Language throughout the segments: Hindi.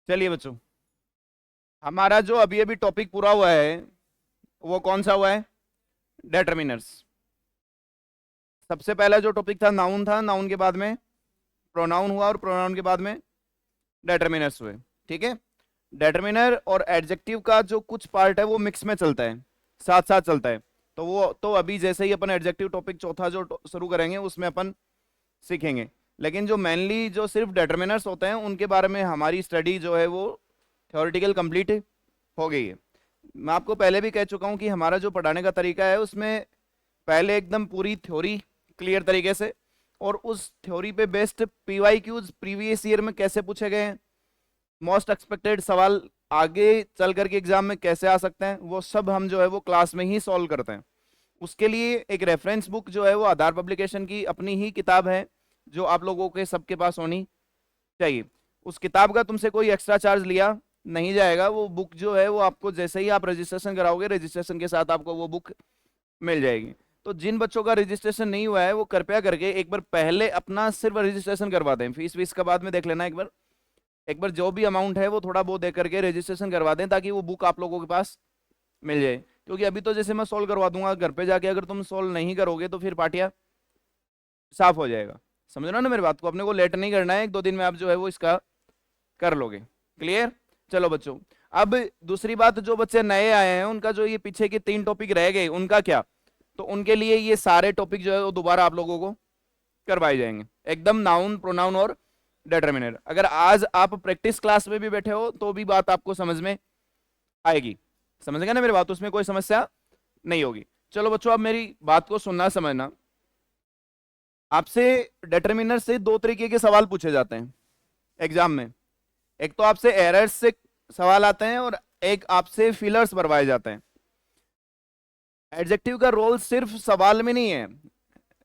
चलिए बच्चों, हमारा जो अभी अभी टॉपिक पूरा हुआ है वो कौन सा हुआ है? डेटर्मिनर्स। सबसे पहला जो टॉपिक था नाउन था, नाउन के बाद में प्रोनाउन हुआ और प्रोनाउन के बाद में डेटर्मिनर्स हुए। ठीक है। डेटर्मिनर और एडजेक्टिव का जो कुछ पार्ट है वो मिक्स में चलता है, साथ साथ चलता है। तो अभी जैसे ही अपन एडजेक्टिव टॉपिक चौथा जो शुरू करेंगे उसमें अपन सीखेंगे। लेकिन जो मेनली जो सिर्फ डेटर्मिनर्स होते हैं उनके बारे में हमारी स्टडी जो है वो थ्योरेटिकल कंप्लीट हो गई है। मैं आपको पहले भी कह चुका हूं कि हमारा जो पढ़ाने का तरीका है उसमें पहले एकदम पूरी थ्योरी क्लियर तरीके से, और उस थ्योरी पे बेस्ड पीवाईक्यूज प्रीवियस ईयर में कैसे पूछे गए हैं, मोस्ट एक्सपेक्टेड सवाल आगे चल करके एग्जाम में कैसे आ सकते हैं, वो सब हम जो है वो क्लास में ही सॉल्व करते हैं। उसके लिए एक रेफरेंस बुक जो है वो आधार पब्लिकेशन की अपनी ही किताब है जो आप लोगों के सबके पास होनी चाहिए। उस किताब का तुमसे कोई एक्स्ट्रा चार्ज लिया नहीं जाएगा। वो बुक जो है वो आपको जैसे ही आप रजिस्ट्रेशन कराओगे रजिस्ट्रेशन के साथ आपको वो बुक मिल जाएगी। तो जिन बच्चों का रजिस्ट्रेशन नहीं हुआ है वो कृपया करके एक बार पहले अपना सिर्फ रजिस्ट्रेशन करवा दें। फीस वीस का बाद में देख लेना। एक बार जो भी अमाउंट है वो थोड़ा बहुत दे करके रजिस्ट्रेशन करवा दें ताकि वो बुक आप लोगों के पास मिल जाए। क्योंकि अभी तो जैसे मैं सोल्व करवा दूंगा, घर पे जाके अगर तुम सोल्व नहीं करोगे तो फिर पार्टियां साफ हो जाएगा। समझ रहे हो ना मेरी बात को? अपने को लेट नहीं करना है, एक दो दिन में आप जो है वो इसका कर लोगे। क्लियर? चलो बच्चों, अब दूसरी बात, जो बच्चे नए आए हैं उनका जो ये पीछे के 3 टॉपिक रह गए उनका क्या? तो उनके लिए ये सारे टॉपिक जो है वो दोबारा आप लोगों को करवाए जाएंगे, एकदम नाउन प्रोनाउन और डिटरमिनर। अगर आज आप प्रैक्टिस क्लास में भी बैठे हो तो भी बात आपको समझ में आएगी। समझ गए ना मेरी बात? उसमें कोई समस्या नहीं होगी। चलो बच्चों, अब मेरी बात को सुनना समझना। आपसे डिटरमिनर से 2 तरीके के सवाल पूछे जाते हैं एग्जाम में। एक तो आपसे एरर्स से सवाल आते हैं और एक आपसे फिलर्स भरवाए जाते हैं। एडजेक्टिव का रोल सिर्फ सवाल में नहीं है,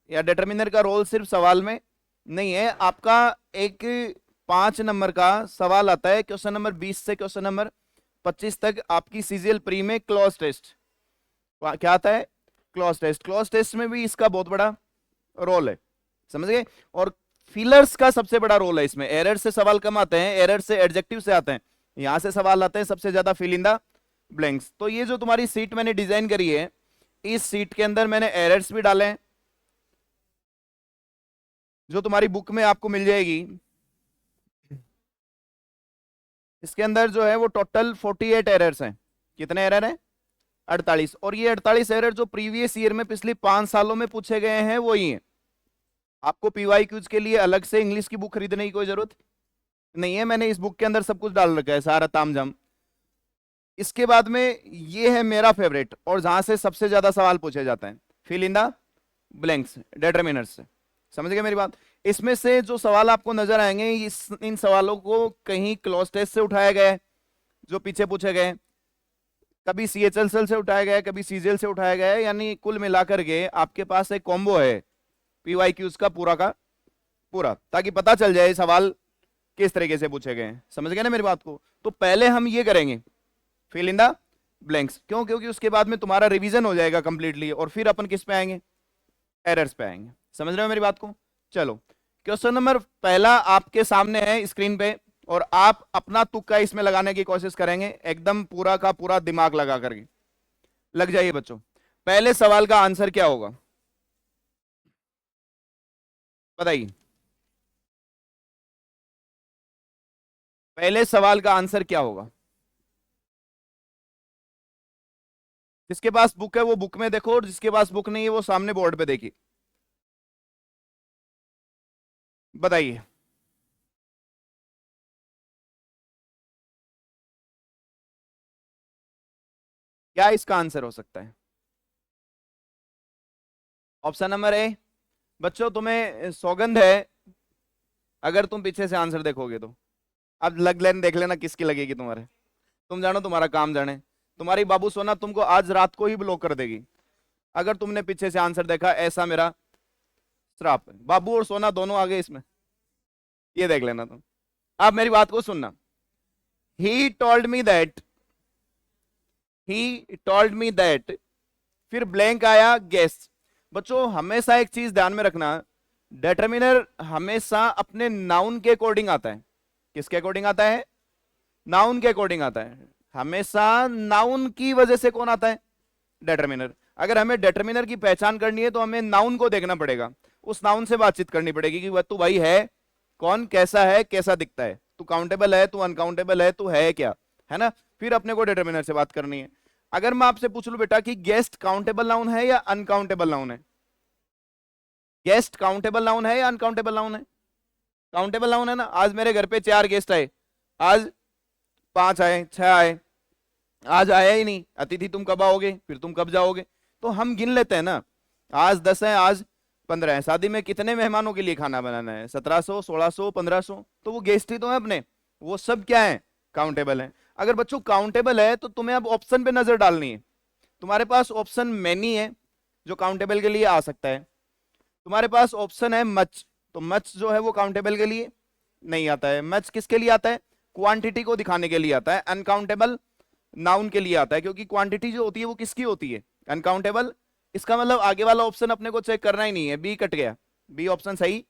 या डिटरमिनर का रोल सिर्फ सवाल में नहीं है। आपका एक 5 नंबर का सवाल आता है, क्वेश्चन नंबर 20 से क्वेश्चन नंबर 25 तक आपकी सीजीएल प्री में क्लॉज टेस्ट। क्या आता है? Clause test. क्लॉज टेस्ट में भी इसका बहुत बड़ा रोल है, समझ गए? और फिलर्स का सबसे बड़ा रोल है इसमें। एरर से सवाल कम आते हैं, एरर से एडजेक्टिव से आते हैं, यहां से सवाल आते हैं सबसे ज्यादा फिल इन द ब्लैंक्स। तो ये जो तुम्हारी सीट मैंने डिजाइन करी है, इस सीट के अंदर मैंने एरर्स भी डाले हैं जो तुम्हारी बुक में आपको मिल जाएगी। इसके अंदर जो है वो टोटल 48 एरर्स हैं। कितने एरर हैं? 48। और ये 48 एरर जो प्रीवियस ईयर में पिछले 5 सालों में पूछे गए हैं वही हैं। आपको पीवाईक्यूज के लिए अलग से इंग्लिश की बुक खरीदने की कोई जरूरत नहीं है। मैंने इस बुक के अंदर सब कुछ डाल रखा है, सारा तामझाम। इसके बाद में ये है मेरा फेवरेट और जहां से सबसे ज्यादा सवाल पूछे जाते हैं, fill in the blanks, determiners से। समझ गए मेरी बात? इसमें से जो सवाल आपको नजर आएंगे इन सवालों को कहीं क्लॉज टेस्ट से उठाया गया है जो पीछे पूछे गए, कभी सीएचएलएल से उठाया गया है, कभी सीजीएल से उठाया गया है। यानी कुल मिलाकर के आपके पास एक कॉम्बो है पीवाईक्यूज का पूरा, ताकि पता चल जाए सवाल किस तरीके से पूछे गए हैं। समझ गए ना मेरी बात को? तो पहले हम ये करेंगे, फिल इन द ब्लैंक्स। क्यों? क्योंकि उसके बाद में तुम्हारा रिवीजन हो जाएगा कंप्लीटली और फिर अपन किस पे आएंगे? एरर्स पे आएंगे। समझ रहे हो मेरी बात को? चलो, क्वेश्चन नंबर पहला आपके सामने है स्क्रीन पे, और आप अपना तुक्का इसमें लगाने की कोशिश करेंगे, एकदम पूरा का पूरा दिमाग लगा करके। लग जाइए बच्चों। पहले सवाल का आंसर क्या होगा बताइए? पहले सवाल का आंसर क्या होगा? जिसके पास बुक है वो बुक में देखो, और जिसके पास बुक नहीं है वो सामने बोर्ड पे देखिए। बताइए। क्या इसका आंसर हो सकता है? Option number A. बच्चों तुम्हें सौगंध है, अगर तुम पीछे से आंसर देखोगे तो। अब लग लेन देख लेना किसकी लगेगी तुम्हारे। तुम जानो, तुम्हारा काम जाने। तुम्हारी बाबू सोना तुमको आज रात को ही ब्लॉक कर देगी अगर तुमने पीछे से आंसर देखा, ऐसा मेरा श्राप है। बाबू और सोना दोनों आ गए इसमें, ये देख लेना तुम। आप मेरी बात को सुनना। He told me that, he told me that, फिर ब्लैंक आया गेस। बच्चों हमेशा एक चीज ध्यान में रखना, डिटरमिनर हमेशा अपने नाउन के अकॉर्डिंग आता है। किसके अकॉर्डिंग आता है? नाउन के अकॉर्डिंग आता है, हमेशा नाउन की वजह से कौन आता है, डिटरमिनर। अगर हमें डिटरमिनर की पहचान करनी है तो हमें नाउन को देखना पड़ेगा, उस नाउन से बातचीत करनी पड़ेगी कि वह तू भाई है कौन, कैसा है, कैसा दिखता है, तू काउंटेबल है, तू अनकाउंटेबल है, तू है क्या, है ना। फिर अपने को डिटरमिनर से बात करनी है। अगर मैं आपसे पूछ लूं बेटा कि गेस्ट काउंटेबल नाउन है या अनकाउंटेबल नाउन है, गेस्ट काउंटेबल नाउन है या अनकाउंटेबल नाउन है, काउंटेबल नाउन है ना। आज मेरे घर पे 4 गेस्ट आए, आज 5 आए, 6 आए, आज आया ही नहीं, अतिथि तुम कब आओगे, फिर तुम कब जाओगे, तो हम गिन लेते हैं ना, आज 10 है, आज 15 है। शादी में कितने मेहमानों के लिए खाना बनाना है, 1700, 1600, 1500, तो वो गेस्ट ही तो है अपने, वो सब क्या है, काउंटेबल है। अगर बच्चों काउंटेबल है तो तुम्हें अब ऑप्शन पे नजर डालनी है। तुम्हारे पास ऑप्शन मैनी है जो काउंटेबल के लिए आ सकता है, तुम्हारे पास ऑप्शन है मच, तो मच जो है वो काउंटेबल के लिए नहीं आता है। मच किसके लिए आता है, क्वांटिटी को दिखाने के लिए आता है। अनकाउंटेबल नाउन के लिए आता है, क्योंकि क्वांटिटी जो होती है वो किसकी होती है, अनकाउंटेबल। इसका मतलब आगे वाला ऑप्शन अपने को चेक करना ही नहीं है, बी कट गया, बी ऑप्शन सही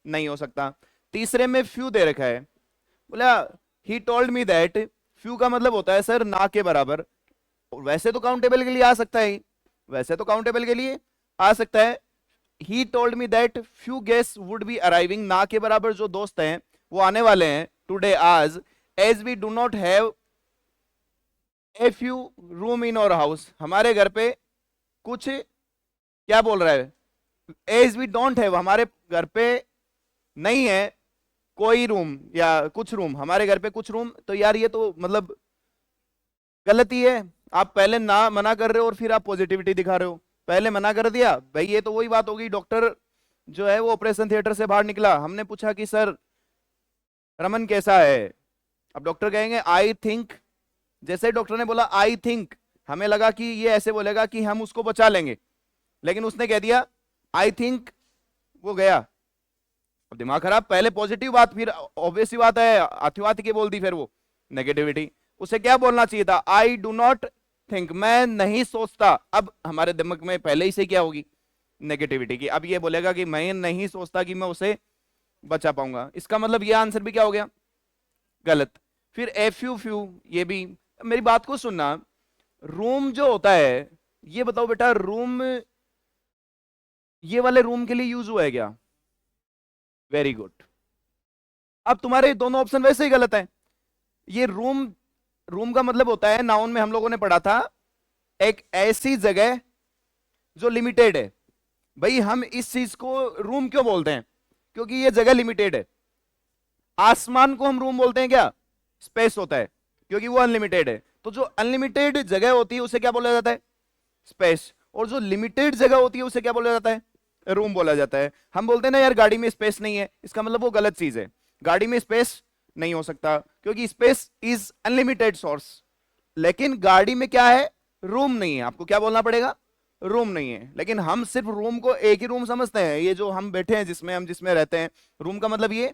नहीं हो सकता। तीसरे में फ्यू दे रखा है, बोला he told me that, few का मतलब होता है सर ना के बराबर, वैसे तो काउंटेबल के लिए आ सकता है, वैसे तो काउंटेबल के लिए आ सकता है। He told me that few guest would be arriving, ना के बराबर जो दोस्त हैं वो आने वाले हैं टुडे आज, as we do not have a few room in our house, हमारे घर पे कुछ, क्या बोल रहा है, एज वी डोंट हैव, हमारे घर पे नहीं है कोई रूम या कुछ रूम, हमारे घर पे कुछ रूम। तो यार ये तो मतलब गलत ही है, आप पहले ना मना कर रहे हो और फिर आप पॉजिटिविटी दिखा रहे हो। पहले मना कर दिया भाई, ये तो वही बात होगी, डॉक्टर जो है वो ऑपरेशन थिएटर से बाहर निकला, हमने पूछा कि सर रमन कैसा है, अब डॉक्टर कहेंगे आई थिंक, जैसे ही डॉक्टर ने बोला आई थिंक, हमें लगा कि ये ऐसे बोलेगा कि हम उसको बचा लेंगे, लेकिन उसने कह दिया आई थिंक, वो गया, अब दिमाग खराब। पहले पॉजिटिव बात, फिर ऑब्वियस सी बात है अतिवादी की बोल दी, फिर वो नेगेटिविटी। उसे क्या बोलना चाहिए था, आई डू नॉट थिंक, मैं नहीं सोचता। अब हमारे दिमाग में पहले ही से क्या होगी, नेगेटिविटी की। अब ये बोलेगा कि मैं नहीं सोचता कि मैं उसे बचा पाऊंगा, इसका मतलब ये आंसर भी क्या हो गया, गलत। फिर एफ यू फ्यू, ये भी, मेरी बात को सुनना, रूम जो होता है, ये बताओ बेटा रूम ये वाले रूम के लिए यूज हुआ है क्या, वेरी गुड। अब तुम्हारे दोनों ऑप्शन वैसे ही गलत है। ये रूम, रूम का मतलब होता है, नाउन में हम लोगों ने पढ़ा था, एक ऐसी जगह जो लिमिटेड है। भाई हम इस चीज को रूम क्यों बोलते हैं, क्योंकि ये जगह लिमिटेड है। आसमान को हम रूम बोलते हैं क्या, स्पेस होता है, क्योंकि वो अनलिमिटेड है। तो जो अनलिमिटेड जगह होती है उसे क्या बोला जाता है, स्पेस। और जो लिमिटेड जगह होती है उसे क्या बोला जाता है, रूम बोला जाता है। हम बोलते हैं ना यार गाड़ी में स्पेस नहीं है, इसका मतलब वो गलत चीज है, गाड़ी में स्पेस नहीं हो सकता, क्योंकि स्पेस इज अनलिमिटेड सोर्स। लेकिन गाड़ी में क्या है, रूम नहीं है, आपको क्या बोलना पड़ेगा, रूम नहीं है। लेकिन हम सिर्फ रूम को एक ही रूम समझते हैं, ये जो हम बैठे हैं जिसमें हम जिसमें रहते हैं, रूम का मतलब ये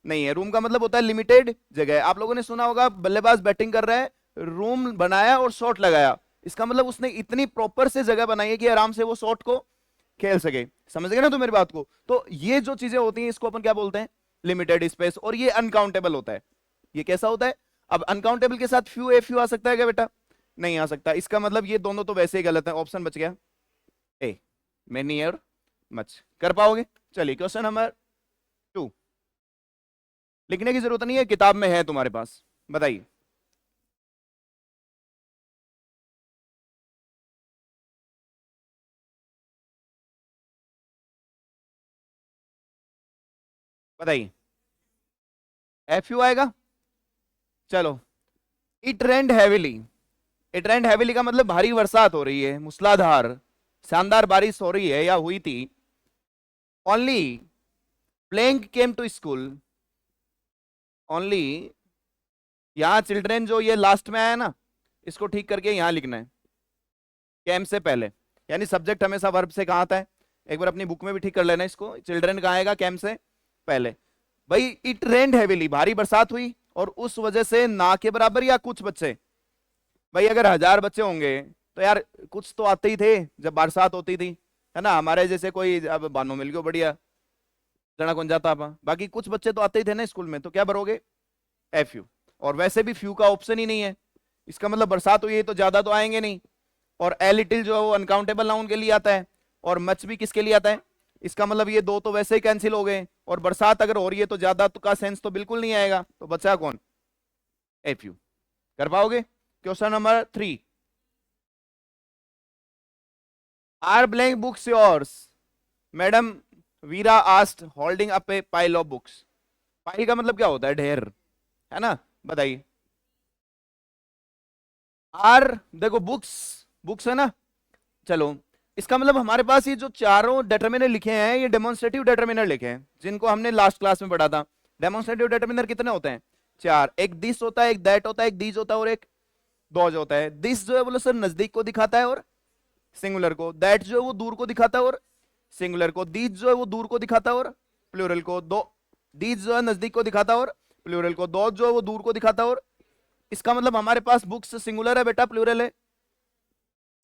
नहीं है। रूम का मतलब होता है लिमिटेड जगह। आप लोगों ने सुना होगा बल्लेबाज बैटिंग कर रहा है, रूम बनाया और शॉट लगाया, इसका मतलब उसने इतनी प्रॉपर से जगह बनाई है कि आराम से वो शॉट को खेल सके। समझ गए ना तो मेरी बात को। तो ये जो चीजें होती हैं इसको अपन क्या बोलते हैं, लिमिटेड स्पेस। और ये अनकाउंटेबल होता है। ये कैसा होता है, अब अनकाउंटेबल के साथ फ्यू ए फ्यू आ सकता है क्या बेटा, नहीं आ सकता। इसका मतलब ये दोनों तो वैसे ही गलत है, ऑप्शन बच गया ए, मेनी और मच। कर पाओगे, चलिए क्वेश्चन नंबर 2, लिखने की जरूरत नहीं है, किताब में है तुम्हारे पास, बताइए। बताइए, एफ यू आएगा। चलो, it red heavily, it red heavily का मतलब भारी बरसात हो रही है, मूसलाधार शानदार बारिश हो रही है या हुई थी। Only playing came to school, only, यहां चिल्ड्रेन जो ये लास्ट में आया ना, इसको ठीक करके यहां लिखना है, कैम से पहले। यानी सब्जेक्ट हमेशा वर्ब से कहां आता है, एक बार अपनी बुक में भी ठीक कर लेना इसको। चिल्ड्रेन कहां आएगा, कैम से पहले। भाई इट रेंड हैविली, भारी बरसात हुई, और उस वजह से ना के बराबर या कुछ बच्चे, भाई अगर 1000 बच्चे होंगे तो यार कुछ तो आते ही थे जब बरसात होती थी, है ना। हमारे जैसे कोई अब बानो मिल गयो बढ़िया जना कौन जाता, बाकी कुछ बच्चे तो आते ही थे ना स्कूल में, तो क्या भरोगे, एफ यू। और वैसे भी फ्यू का ऑप्शन ही नहीं है, इसका मतलब बरसात हुई है तो ज्यादा तो आएंगे नहीं। और ए लिटिल जो है वो अनकाउंटेबल नाउन के लिए आता है, और मच भी किसके लिए आता है, इसका मतलब ये दो तो वैसे ही कैंसिल हो गए, और बरसात अगर हो रही है तो ज्यादा तो का सेंस तो बिल्कुल नहीं आएगा, तो बचा कौन, ए फ्यू। कर पाओगे? Question number 3, are blank books yours? Madam Veera was holding up a pile of books. Pile का मतलब क्या होता है, ढेर, है ना, बताइए। आर देखो बुक्स, बुक्स है ना, चलो इसका मतलब हमारे पास ये जो चारों डिटरमिनर लिखे हैं ये डेमोन्स्ट्रेटिव डिटरमिनर लिखे हैं, जिनको हमने लास्ट क्लास में पढ़ा था। डेमोन्स्ट्रेटिव डिटरमिनर कितने होते हैं, 4, एक दिस होता है, एक दैट होता है, एक दीज होता है, और एक दोज होता है। दिस जो है बोलो सर नजदीक को दिखाता है और सिंगुलर को, दैट जो है वो दूर को दिखाता है और सिंगुलर को, दीज जो है वो दूर को दिखाता है और प्लूरल को, दो दीज जो है नजदीक को दिखाता है और प्लूरल को, दोज जो है वो दूर को दिखाता है और, इसका मतलब हमारे पास बुक्स सिंगुलर है बेटा प्लूरल है,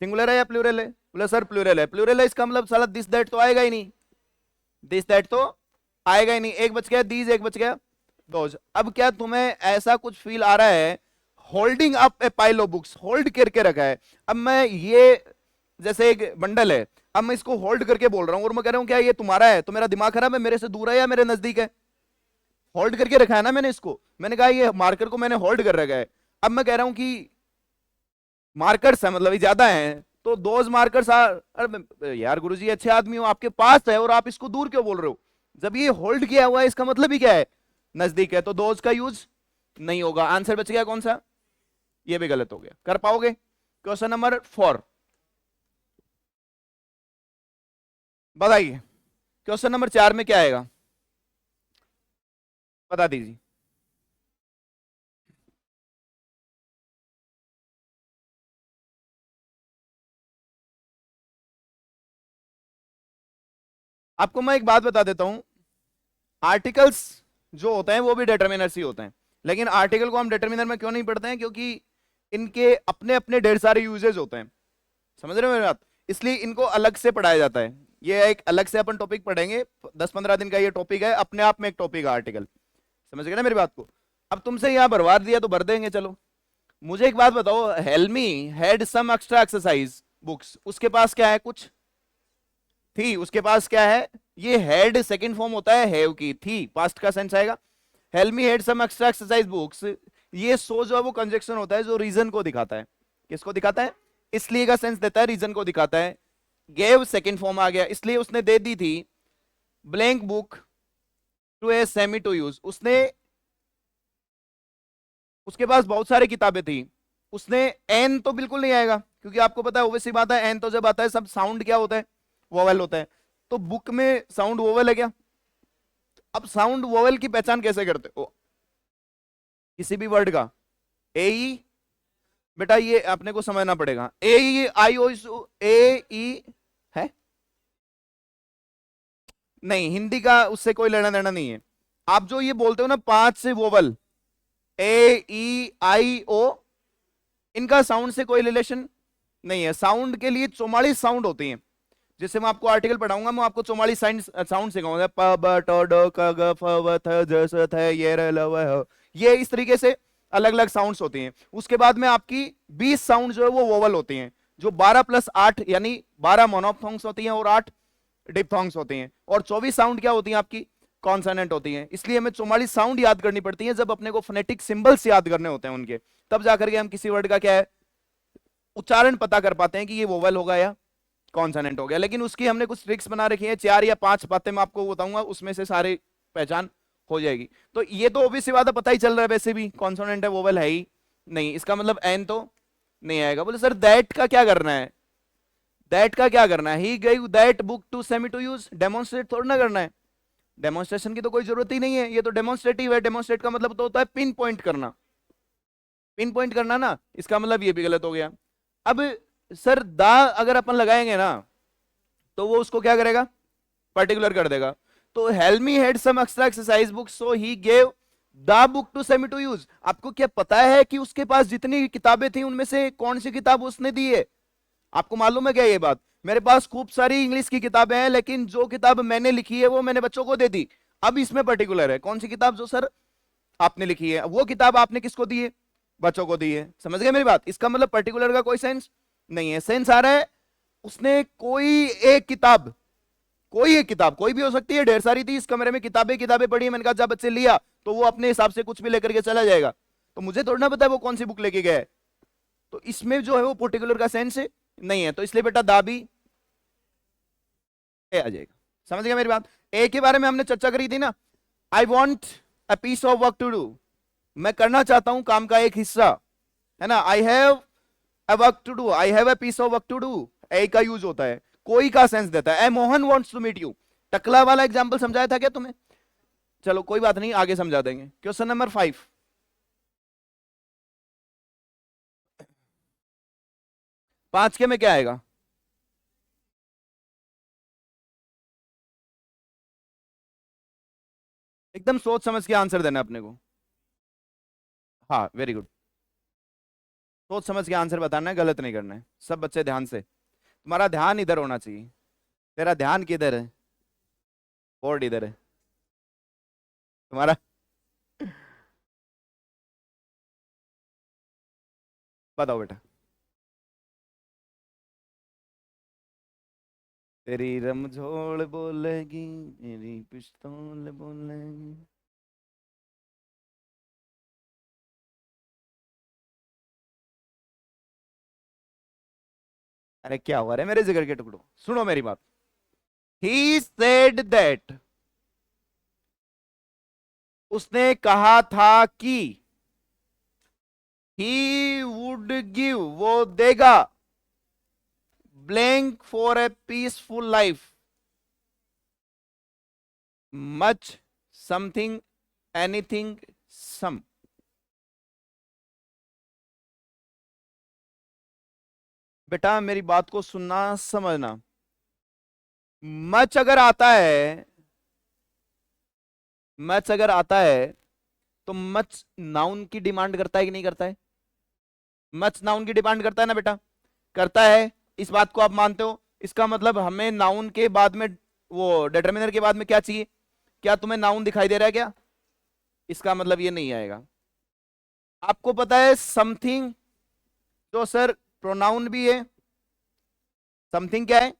सिंगुलर है या प्लूरल है, बोले सर प्लूरल है, प्लूरल है, इसका मतलब साला दिस दैट तो आएगा ही नहीं, दिस दैट तो आएगा ही नहीं, एक बच गया दीज, एक बच गया दोज। अब क्या तुम्हें ऐसा कुछ फील आ रहा है, holding up a pile of books, hold करके रखा है, अब मैं ये जैसे एक बंडल है, अब मैं इसको होल्ड करके बोल रहा हूं और मैं कह रहा हूं क्या ये तुम्हारा है, तो मेरा दिमाग खराब है, मेरे से दूर है या मेरे नजदीक है, होल्ड करके रखा है ना मैंने इसको, मैंने कहा ये मार्कर को मैंने होल्ड कर रखा है। अब मैं कह रहा हूं कि मार्कर्स है मतलब ये ज्यादा हैं, तो दोज मार्कर्स आर, अरे यार गुरुजी अच्छे आदमी हो, आपके पास है और आप इसको दूर क्यों बोल रहे हो, जब ये होल्ड किया हुआ है इसका मतलब ही क्या है, नजदीक है, तो दोज का यूज नहीं होगा। आंसर बच गया कौन सा, ये भी गलत हो गया। कर पाओगे? क्वेश्चन नंबर 4 बताइए, क्वेश्चन नंबर 4 में क्या आएगा, बता दीजिए। आपको मैं एक बात बता देता हूं, आर्टिकल्स जो होते हैं वो भी डिटर्मिनर्स ही होते हैं, लेकिन आर्टिकल को हम डिटर्मिनर में क्यों नहीं पढ़ते हैं, क्योंकि इनके अपने अपने ढेर सारे यूजेज होते हैं, समझ रहे हो मेरी बात, इसलिए इनको अलग से पढ़ाया जाता है, ये एक अलग से अपन टॉपिक पढ़ेंगे, 10-15 दिन का ये टॉपिक है, अपने आप में एक टॉपिक है आर्टिकल, समझ गए ना मेरी बात को। अब तुमसे यहां भरवा दिया तो भर देंगे, चलो मुझे एक बात बताओ, Helmi had some extra exercise books, उसके पास क्या है, कुछ थी, उसके पास क्या है, ये हेड सेकंड फॉर्म होता है हैव की, थी पास्ट का सेंस आएगा, Helmi had some extra exercise books, ये सो जो है वो कंजक्शन होता है जो रीजन को दिखाता है, किसको दिखाता है, इसलिए का सेंस देता है, रीजन को दिखाता है। गेव सेकंड फॉर्म आ गया, इसलिए उसने दे दी थी blank book to a Sammy to use, उसने, उसके पास बहुत सारी किताबें थी, उसने, एन तो बिल्कुल नहीं आएगा क्योंकि आपको पता है ओबवियसली बात है, एन तो जब आता है सब साउंड क्या होता है, वोवेल होता है, तो बुक में साउंड वोवेल है क्या, अब साउंड वोवेल की पहचान कैसे करते हो किसी भी वर्ड का, ए ई, बेटा ये अपने को समझना पड़ेगा, ए ई आई ओ ए ई है, नहीं हिंदी का उससे कोई लेना देना नहीं है, आप जो ये बोलते हो ना 5 से वोवल, ए ई आई ओ, इनका साउंड से कोई रिलेशन नहीं है, साउंड के लिए 44 साउंड होती हैं, जिससे मैं आपको आर्टिकल पढ़ाऊंगा, मैं आपको 44 साउंड सिखाऊंगा, प ब ट ड क ग फ व थ ज स थ ये र ल व ह, ये इस तरीके से अलग अलग साउंड्स होती हैं। उसके बाद में आपकी 20 साउंड जो है वो वोवल होती हैं, जो 12+8 यानी 12 मोनोफथोंग्स होती हैं और 8 डिप्थोंग्स होती हैं, और 24 साउंड क्या होती हैं आपकी, कॉन्सोनेंट होती हैं। इसलिए हमें 44 साउंड याद करनी पड़ती है जब अपने को फोनेटिक सिंबल्स याद करने होते हैं उनके, तब जाकर के हम किसी वर्ड का क्या है उच्चारण पता कर पाते हैं कि ये वोवल होगा या कॉन्सोनेंट हो गया। लेकिन उसकी हमने कुछ ट्रिक्स बना रखी है, 4 या 5 बातें मैं आपको बताऊंगा, उसमें से सारी पहचान हो जाएगी। तो ये तो ऑब्वियसली बात है, पता ही चल रहा है वैसे भी कॉन्सोनेंट है, वोवल है ही नहीं, इसका मतलब एन तो नहीं आएगा। बोले सर दैट का क्या करना है, दैट का क्या करना है, ही गई that book to Sammy to use, demonstrate थोड़ा ना करना है, डेमोन्स्ट्रेशन की तो कोई जरूरत ही नहीं है, ये तो डेमोन्स्ट्रेटिव है, डेमोन्स्ट्रेट का मतलब तो होता है पिन पॉइंट करना, पिन पॉइंट करना ना, इसका मतलब ये भी गलत हो गया। अब सर दा अगर अपन लगाएंगे ना तो वो उसको क्या करेगा, पर्टिकुलर कर देगा, तो Helmy had some extra exercise book so he gave the book to Sammy to use. आपको क्या पता है कि उसके पास जितनी किताबें थी उनमें से कौन सी किताब उसने दी है, आपको मालूम है क्या ये बात, मेरे पास खूब सारी इंग्लिश की किताबें हैं लेकिन जो किताब मैंने लिखी है वो मैंने बच्चों को दे दी। अब इसमें पर्टिकुलर है कौन सी किताब जो सर आपने लिखी है, वो किताब आपने किसको दी है? बच्चों को दी है। समझ गए मेरी बात? इसका मतलब पर्टिकुलर का कोई सेंस नहीं है। सेंस आ रहा है उसने कोई एक किताब, कोई एक किताब, कोई भी हो सकती है, ढेर सारी थी इस कमरे में, किताबें किताबें पढ़ी है, मैंने कहा जब बच्चे लिया तो वो अपने हिसाब से कुछ भी लेकर के चला जाएगा, तो मुझे थोड़ा ना पता है वो कौन सी बुक लेके गया है। तो इसमें जो है वो पर्टिकुलर का सेंस है नहीं है, तो इसलिए बेटा दाबी ए आ जाएगा। समझ गया मेरी बात? ए के बारे में हमने चर्चा करी थी ना, I want a piece of work to do, मैं करना चाहता हूं काम का एक हिस्सा, है ना। I have a work to do, I have a piece of work to do, a का यूज होता है, कोई का सेंस देता है। A Mohan wants to meet you, टकला वाला एग्जांपल समझाया था क्या तुम्हें? चलो कोई बात नहीं, आगे समझा देंगे। क्वेश्चन नंबर 5, 5 के में क्या आएगा? एकदम सोच समझ के आंसर देना अपने को। हाँ वेरी गुड, सोच समझ के आंसर बताना है, गलत नहीं करना है। सब बच्चे ध्यान से, तुम्हारा ध्यान इधर होना चाहिए। तेरा ध्यान किधर है? बोर्ड इधर है तुम्हारा। बताओ बेटा। तेरी रमझोल बोलेगी, मेरी पिस्तौल बोलेगी। अरे क्या हुआ रे मेरे जिगर के टुकड़ों, सुनो मेरी बात। ही सेड दैट, उसने कहा था कि ही वुड गिव, वो देगा, blank for a peaceful life, much, something, anything, some. बेटा मेरी बात को सुनना समझना, मच अगर आता है, मच अगर आता है तो मच नाउन की डिमांड करता है कि नहीं करता है? मच नाउन की डिमांड करता है ना बेटा? करता है, इस बात को आप मानते हो? इसका मतलब हमें नाउन के बाद में, वो डिटर्मिनर के बाद में क्या चाहिए? क्या तुम्हें नाउन दिखाई दे रहा है क्या? इसका मतलब ये नहीं आएगा। आपको पता है समथिंग जो सर प्रोनाउन भी है, समथिंग क्या है?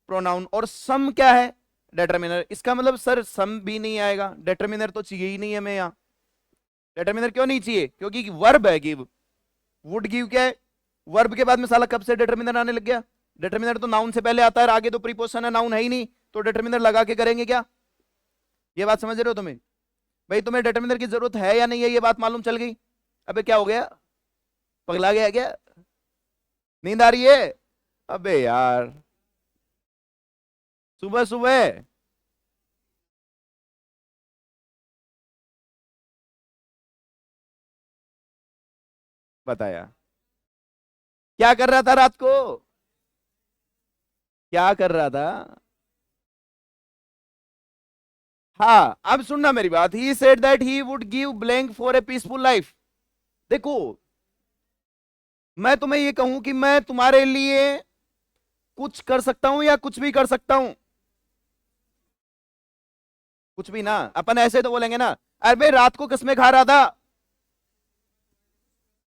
प्रोनाउन। और सम क्या है? डिटर्मिनर। इसका मतलब सर सम भी नहीं आएगा, डिटर्मिनर तो चाहिए ही नहीं हमें यहाँ। डिटर्मिनर क्यों नहीं चाहिए? क्योंकि वर्ब है गिव। वुड गिव क्या है? वर्ब के बाद में साला कब से डिटर्मिनर आने लग गया? डिटर्मिनर तो नाउन से पहले आता है, आगे तो प्रीपोजिशन है, नाउन है ही नहीं, तो डिटर्मिनर लगा के करेंगे क्या? ये बात समझ रहे हो तुम्हें? भाई तुम्हें डिटर्मिनर की जरूरत है या नहीं है, ये बात मालूम चल गई? अबे क्या हो गया, पगला गया क्या? नींद आ रही है? अबे यार, सुबह सुबह। बताया क्या कर रहा था रात को? क्या कर रहा था? हाँ अब सुनना मेरी बात। He said that he would give blank for a peaceful life. देखो, मैं तुम्हें ये कहूं कि मैं तुम्हारे लिए कुछ कर सकता हूं या कुछ भी कर सकता हूं? कुछ भी ना, अपन ऐसे तो बोलेंगे ना, अरे रात को किसमें खा रहा था,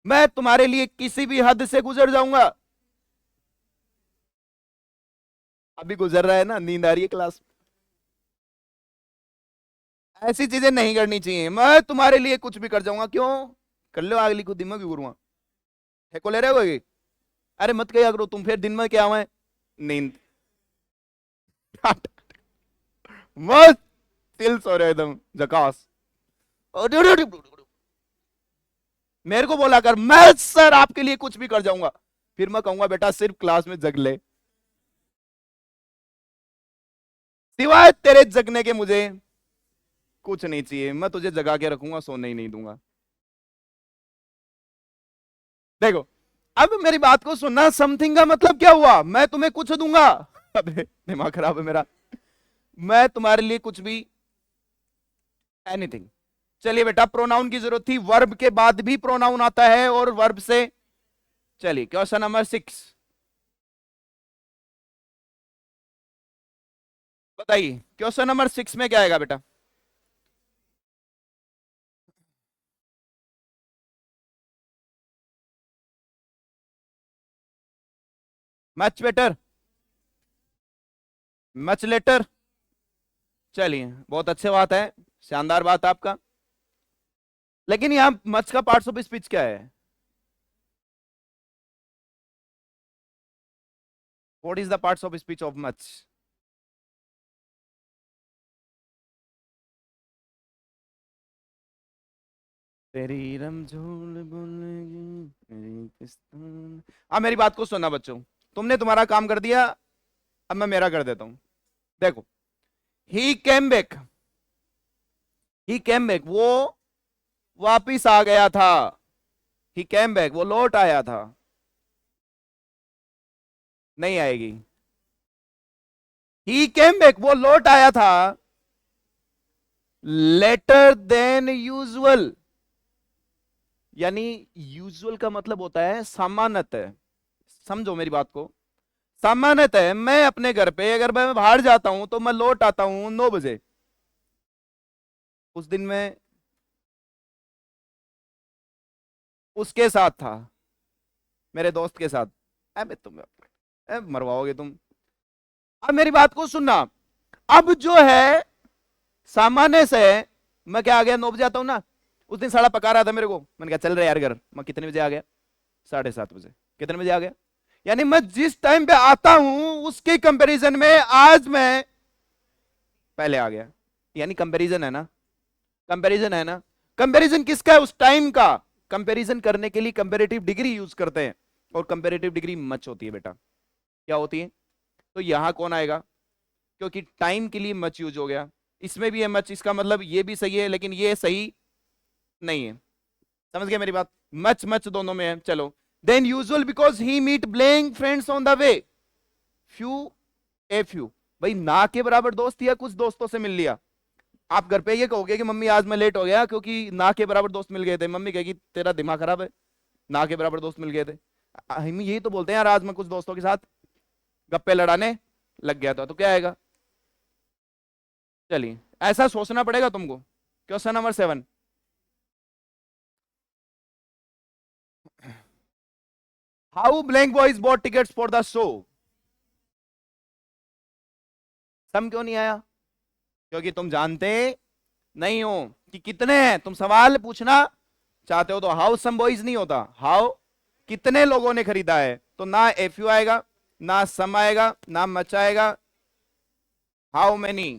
मैं तुम्हारे लिए किसी भी हद से गुजर जाऊंगा। अभी गुजर रहा है ना, नींद आ रही है क्लास में। ऐसी चीजें नहीं करनी चाहिए, मैं तुम्हारे लिए कुछ भी कर जाऊंगा। क्यों? कर लो अगली को दिमाग की गुरुआ है को ले रहे हो? अरे मत कहिया करो तुम फिर दिन में क्या हुआ है, नींद। मस्त तिल सो रहे एकदम झकास। मेरे को बोला कर, मैं सर आपके लिए कुछ भी कर जाऊंगा, फिर मैं कहूंगा बेटा सिर्फ क्लास में जग ले, सिवाय तेरे जगने के मुझे कुछ नहीं चाहिए, मैं तुझे जगा के रखूंगा, सोने ही नहीं दूंगा। देखो, अब मेरी बात को सुनना, समथिंग का मतलब क्या हुआ? मैं तुम्हें कुछ दूंगा। अबे दिमाग खराब है मेरा। मैं तुम्हारे लिए कुछ भी, एनीथिंग। चलिए बेटा, प्रोनाउन की जरूरत थी, वर्ब के बाद भी प्रोनाउन आता है और वर्ब से। चलिए क्वेश्चन नंबर 6 बताइए। क्वेश्चन नंबर 6 में क्या आएगा बेटा? Much better, much later. चलिए बहुत अच्छी बात है, शानदार बात आपका। लेकिन यहाँ मच का पार्ट्स ऑफ स्पीच क्या है? What is the parts of speech of much? तेरी रमझोल बोलेगी मेरी किस्तान। अब मेरी बात को सुनना बच्चों, तुमने तुम्हारा काम कर दिया, अब मैं मेरा कर देता हूं। देखो, ही केम बैक, ही केम बैक, वो वापिस आ गया था। ही केम बैक, वो लौट आया था। नहीं आएगी। ही केम बैक, वो लौट आया था लेटर देन यूजुअल। यानी यूजुअल का मतलब होता है सामान्यतः। समझो मेरी बात को, सामान्यतः मैं अपने घर पे अगर मैं बाहर जाता हूं तो मैं लौट आता हूं 9 बजे। उस दिन मैं उसके साथ था, मेरे दोस्त के साथ। अबे तुम मरवाओगे तुम। अब मेरी बात को सुनना, अब जो है सामान्य से मैं क्या आ गया, 9 बजे आता हूं ना। उस दिन साड़ा पका रहा था मेरे को, मैंने कहा चल रहे यार घर। मैं कितने बजे आ गया? 7:30 बजे। कितने बजे आ गया? यानी मैं जिस टाइम पे आता हूं उसके कंपैरिजन में आज मैं पहले आ गया। यानी कंपैरिजन है ना, कंपैरिजन है ना। कंपैरिजन किसका है? उस टाइम का। कंपैरिजन करने के लिए कंपैरेटिव डिग्री यूज करते हैं, और कंपैरेटिव डिग्री मच होती है बेटा। क्या होती है? तो यहां कौन आएगा? क्योंकि टाइम के लिए मच यूज हो गया, इसमें भी है मच, इसका मतलब ये भी सही है लेकिन ये सही नहीं है। समझ गए मेरी बात? मच मच दोनों में है। चलो, then usual because he meet playing friends on the way. Few, a few. भाई ना के बराबर दोस्त या कुछ दोस्तों से मिल लिया। आप घर पे ये कहोगे कि मम्मी आज मैं लेट हो गया क्योंकि ना के बराबर दोस्त मिल गए थे, मम्मी कहेगी तेरा दिमाग खराब है, ना के बराबर दोस्त मिल गए थे। हम यही तो बोलते हैं यार, आज मैं कुछ दोस्तों के साथ गप्पे लड़ाने लग गया था, तो क्या आएगा? चलिए, ऐसा सोचना पड़ेगा तुमको। Question number 7, how blank boys bought tickets for the show. Some क्यों नहीं आया? क्योंकि तुम जानते नहीं हो कि कितने हैं। तुम सवाल पूछना चाहते हो तो हाउ सम बॉयज नहीं होता, हाउ कितने लोगों ने खरीदा है। तो ना एफ यू आएगा, ना सम आएगा, ना मच आएगा। How many,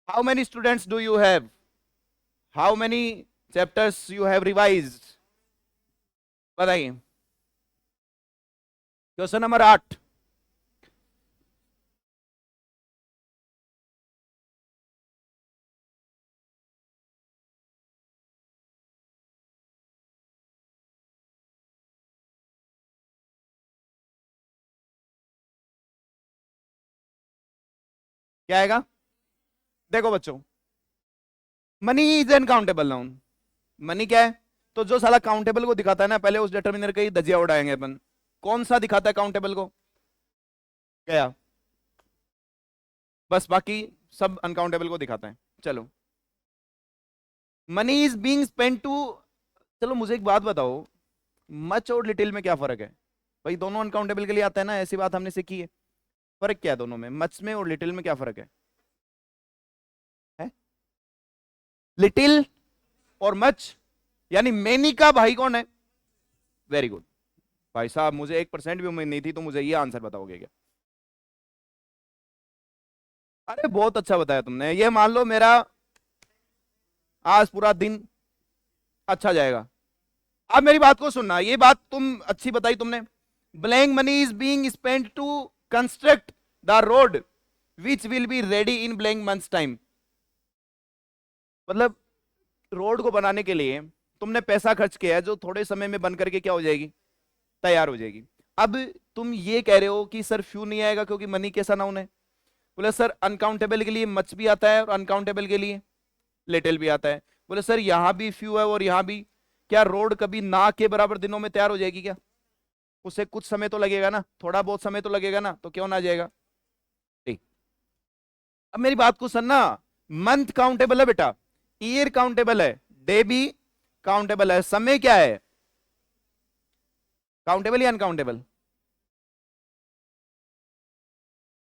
how many students do you have, how many chapters you have revised. बताइए। क्वेश्चन नंबर 8, क्या आएगा? देखो बच्चों, money is an countable noun. Money क्या है? तो जो साला काउंटेबल को दिखाता है ना, पहले उस डिटर्मिनर का ही धजिया उड़ाएंगे अपन। कौन सा दिखाता है काउंटेबल को? गया। बस बाकी सब अनकाउंटेबल को दिखाता है। चलो, money is being spent to. चलो मुझे एक बात बताओ, मच और लिटिल में क्या फर्क है? भाई दोनों अनकाउंटेबल के लिए आता है ना, ऐसी बात हमने सीखी है। फर्क क्या है दोनों में? मच में और लिटिल में क्या फर्क है? लिटिल और मच, यानी मैनी का भाई कौन है? वेरी गुड भाई साहब, मुझे 1% भी उम्मीद नहीं थी तो मुझे ये आंसर बताओगे क्या? अरे बहुत अच्छा बताया तुमने। ये मान लो मेरा आज पूरा दिन अच्छा जाएगा। अब मेरी बात को सुनना, ये बात तुम अच्छी बताई तुमने। Blank money is being spent to construct the road which will be ready in blank months time. मतलब रोड को बनाने के लिए तुमने पैसा खर्च किया है, जो थोड़े समय में बन करके क्या हो जाएगी? तैयार हो जाएगी। अब तुम ये कह रहे हो कि सर फ्यू नहीं आएगा क्योंकि मनी कैसा नाउन है। बोले सर अनकाउंटेबल के लिए मच भी आता है और अनकाउंटेबल के लिए लिटिल भी आता है। बोले सर यहां भी फ्यू है और यहां भी। क्या रोड कभी ना के बराबर दिनों में तैयार हो जाएगी क्या? उसे कुछ समय तो लगेगा ना, थोड़ा बहुत समय तो लगेगा ना, तो क्यों ना आ जाएगा? ठीक। अब मेरी बात को सुनना, मंथ काउंटेबल है बेटा, ईयर काउंटेबल है, डे भी काउंटेबल है, समय क्या है? काउंटेबल या अनकाउंटेबल?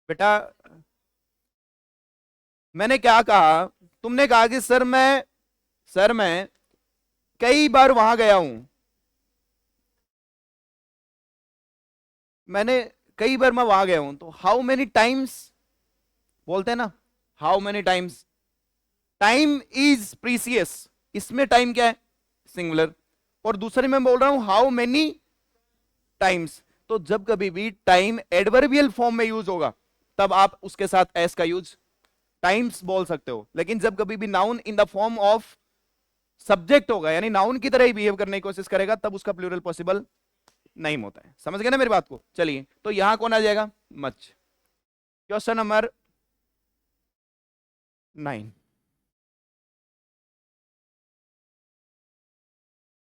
बेटा मैंने क्या कहा, तुमने कहा कि सर मैं कई बार वहां गया हूं। मैंने कई बार मैं वहां गया हूं, तो हाउ मेनी टाइम्स बोलते हैं ना, how many times. Time is precious, इसमें टाइम क्या है? सिंगुलर। और दूसरे में बोल रहा हूं हाउ मेनी टाइम्स। तो जब कभी भी टाइम एडवर्बियल फॉर्म में यूज होगा, तब आप उसके साथ एस का यूज टाइम्स बोल सकते हो। लेकिन जब कभी भी noun in the form of subject होगा, यानी नाउन की तरह ही बिहेव करने की कोशिश करेगा, तब उसका प्लूरल पॉसिबल नहीं होता है। समझ गए ना मेरी बात को? चलिए, तो यहां कौन आ जाएगा? Much. Question number 9।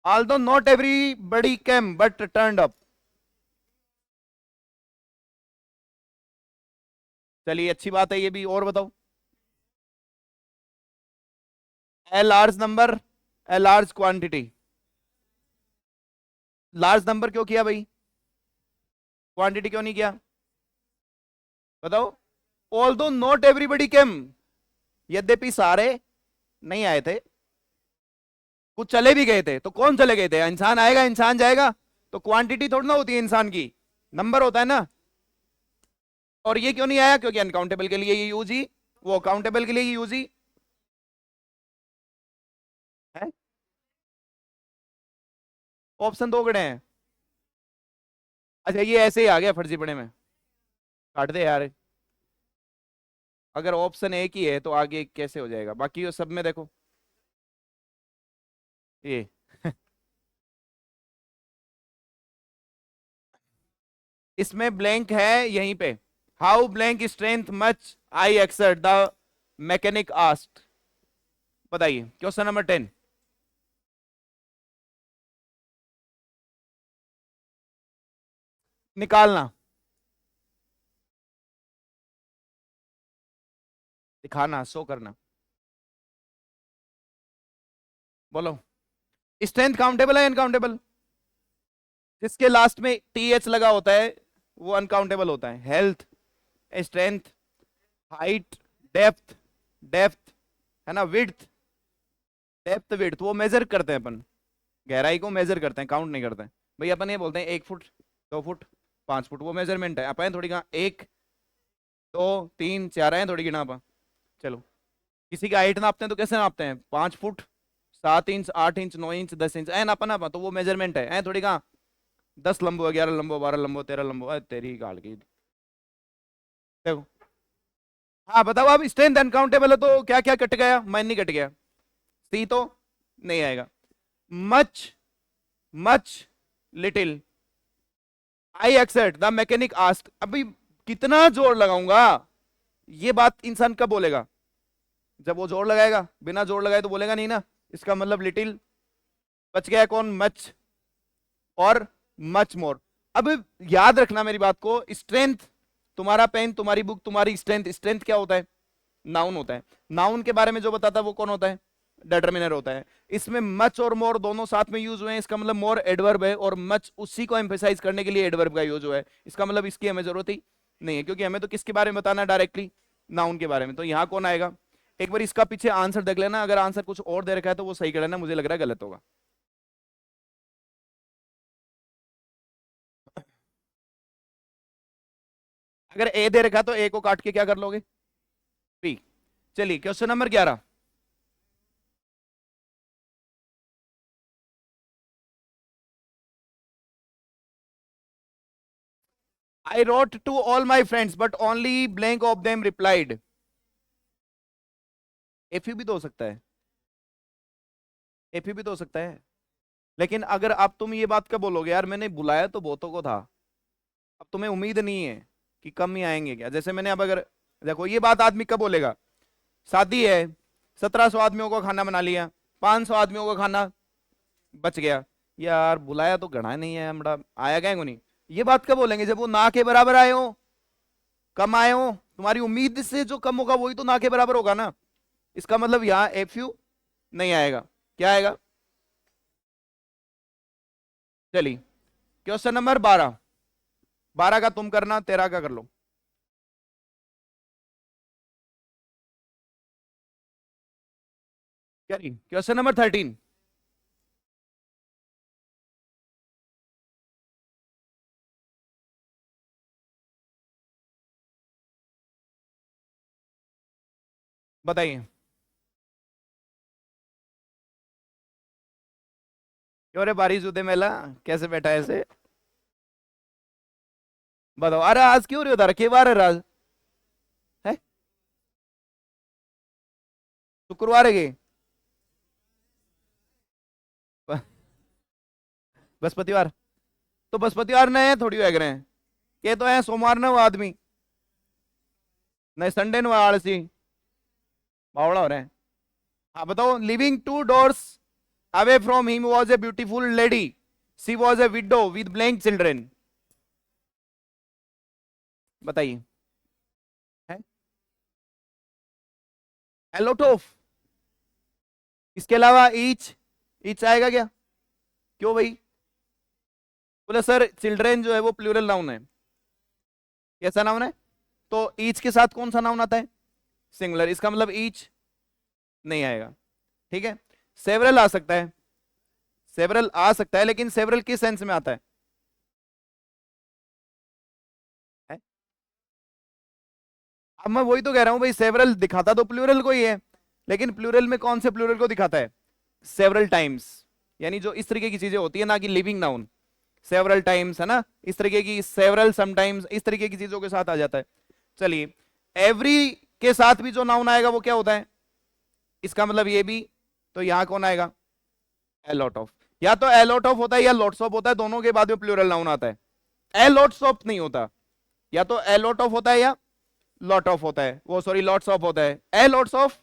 although not everybody came but turned up। चलिए अच्छी बात है ये भी, और बताओ। A large number, a large quantity. Large number क्यों किया भाई? क्वांटिटी क्यों नहीं किया? बताओ। ऑल्दो नॉट एवरीबडी केम, यद्यपि सारे नहीं आए थे, कुछ चले भी गए थे। तो कौन चले गए थे? इंसान आएगा इंसान जाएगा, तो क्वांटिटी थोड़ी ना होती है इंसान की, नंबर होता है ना। और ये क्यों नहीं आया? क्योंकि अनकाउंटेबल के लिए ये यूज ही, वो काउंटेबल के लिए ये यूज ही है। ऑप्शन दो गड़े हैं। अच्छा ये ऐसे ही आ गया फर्जी पड़े में, काट दे यार। अगर ऑप्शन एक ही है तो आगे कैसे हो जाएगा? बाकी वो सब में देखो ये इसमें ब्लैंक है यहीं पे। How blank strength much I exert the mechanic asked. बताइए क्वेश्चन नंबर 10। निकालना, दिखाना, शो करना। बोलो। स्ट्रेंथ काउंटेबल है अनकाउंटेबल? जिसके लास्ट में टी एच लगा होता है वो अनकाउंटेबल होता है। Health, strength, height, depth, depth है ना, विड्थ, डेप्थ विड्थ, वो मेजर करते हैं अपन, गहराई को मेजर करते हैं, काउंट नहीं करते हैं। भाई अपन ये बोलते हैं 1 फुट, 2 फुट, 5 फुट, वो मेजरमेंट है। अपन थोड़ी कहा 1 2 3 4 है थोड़ी गिना अपन। चलो, किसी की हाइट नापते हैं तो कैसे नापते हैं? 5 foot 7 inch 8 inch 9 inch 10 inch ऐ नापा नापा, तो वो मेजरमेंट है। ऐ थोड़ी कहा 10 लंबो 11 लंबो 12 लंबो 13 लंबो, तेरी गाल की। देखो, हाँ बताओ। अब स्ट्रेंथ अनकाउंटेबल है तो क्या क्या कट गया? माइन नहीं कट गया, सी तो नहीं आएगा। Much, much, little, I accept the mechanic ask. अभी कितना जोर लगाऊंगा, ये बात इंसान कब बोलेगा? जब वो जोर लगाएगा। बिना जोर लगाए तो बोलेगा नहीं ना। इसका मतलब लिटिल, बच गया कौन? मच और मच मोर। अब याद रखना मेरी बात को, स्ट्रेंथ, तुम्हारा पेन, तुम्हारी बुक, तुम्हारी स्ट्रेंथ, स्ट्रेंथ क्या होता है? नाउन होता है। नाउन के बारे में जो बताता है वो कौन होता है? डिटर्मिनर होता है। इसमें मच और मोर दोनों साथ में यूज हुए हैं, इसका मतलब मोर एडवर्ब है और मच उसी को एम्फेसाइज करने के लिए एडवर्ब का यूज हुआ है। इसका मतलब इसकी हमें जरूरत ही नहीं है, क्योंकि हमें तो किसके बारे में बताना है? डायरेक्टली नाउन के बारे में। तो यहां कौन आएगा? एक बार इसका पीछे आंसर देख लेना, अगर आंसर कुछ और दे रखा है तो वो सही कर लेना, मुझे लग रहा है गलत होगा। अगर ए दे रखा है तो ए को काट के क्या कर लोगे? बी। चलिए question number 11। I wrote to all my friends but only blank of them replied। F you भी तो हो सकता है, एफ यू भी तो हो सकता है। लेकिन अगर अब तुम ये बात कब बोलोगे? यार मैंने बुलाया तो बहुतों को था, अब तुम्हें उम्मीद नहीं है कि कम ही आएंगे क्या? जैसे मैंने अब अगर देखो, ये बात आदमी कब बोलेगा? शादी है, 1700 आदमियों को खाना बना लिया, 500 आदमियों को खाना बच गया, यार बुलाया तो गणा नहीं है, हमरा आया क्या नहीं। ये बात कब बोलेंगे? जब वो ना के बराबर आए हो, कम आए हो। तुम्हारी उम्मीद से जो कम होगा वही तो ना के बराबर होगा ना। इसका मतलब यहां एफ यू नहीं आएगा, क्या आएगा? चलिए क्वेश्चन नंबर 12, 12 का तुम करना, 13 का कर लो। क्या नहीं, क्वेश्चन नंबर 13। बताइए। क्यों रे बारिश उदय मेला, कैसे बैठा है ऐसे? बताओ। अरे आज क्यों रे उधर के बार है राज? है शुक्रवार है के? ब- बृहस्पतिवार? तो बृहस्पतिवार ने थोड़ी वेग रहे हैं, ये तो है सोमवार ने वो आदमी, नहीं संडे ने वो आलसी बावड़ा हो रहे हैं। हाँ बताओ। Living two doors away from him was a beautiful lady, she was a widow with blank children. बताइए। है a lot of, इसके अलावा ईच आएगा क्या? क्यों भाई? बोले सर चिल्ड्रेन जो है वो प्लूरल नाउन है। कैसा नाउन है? तो ईच के साथ कौन सा नाउन आता है? सिंगुलर, इसका मतलब ईच नहीं आएगा। ठीक है। सेवरल आ सकता है, सेवरल आ सकता है, लेकिन सेवरल किस सेंस में आता है? अब मैं वही तो कह रहा हूं भाई, सेवरल दिखाता तो प्लूरल को ही है, लेकिन प्लूरल में कौन से प्लूरल को दिखाता है? सेवरल टाइम्स, यानी जो इस तरीके की चीजें होती है ना, कि लिविंग नाउन सेवरल टाइम्स है ना, इस तरीके की, सेवरल समटाइम्स, इस तरीके की चीजों के साथ आ जाता है। चलिए, एवरी के साथ भी जो नाउन आएगा वो क्या होता है? इसका मतलब ये भी, तो यहां कौन आएगा? A lot of. या तो ए लॉट ऑफ होता है या लॉट्स ऑफ होता है, दोनों के बाद में प्लूरल नाउन आता है। ए लॉट्स ऑफ नहीं होता, या तो ए लॉट ऑफ होता है या लॉट ऑफ होता है, वो सॉरी लॉट्स ऑफ होता है, ए लॉट्स ऑफ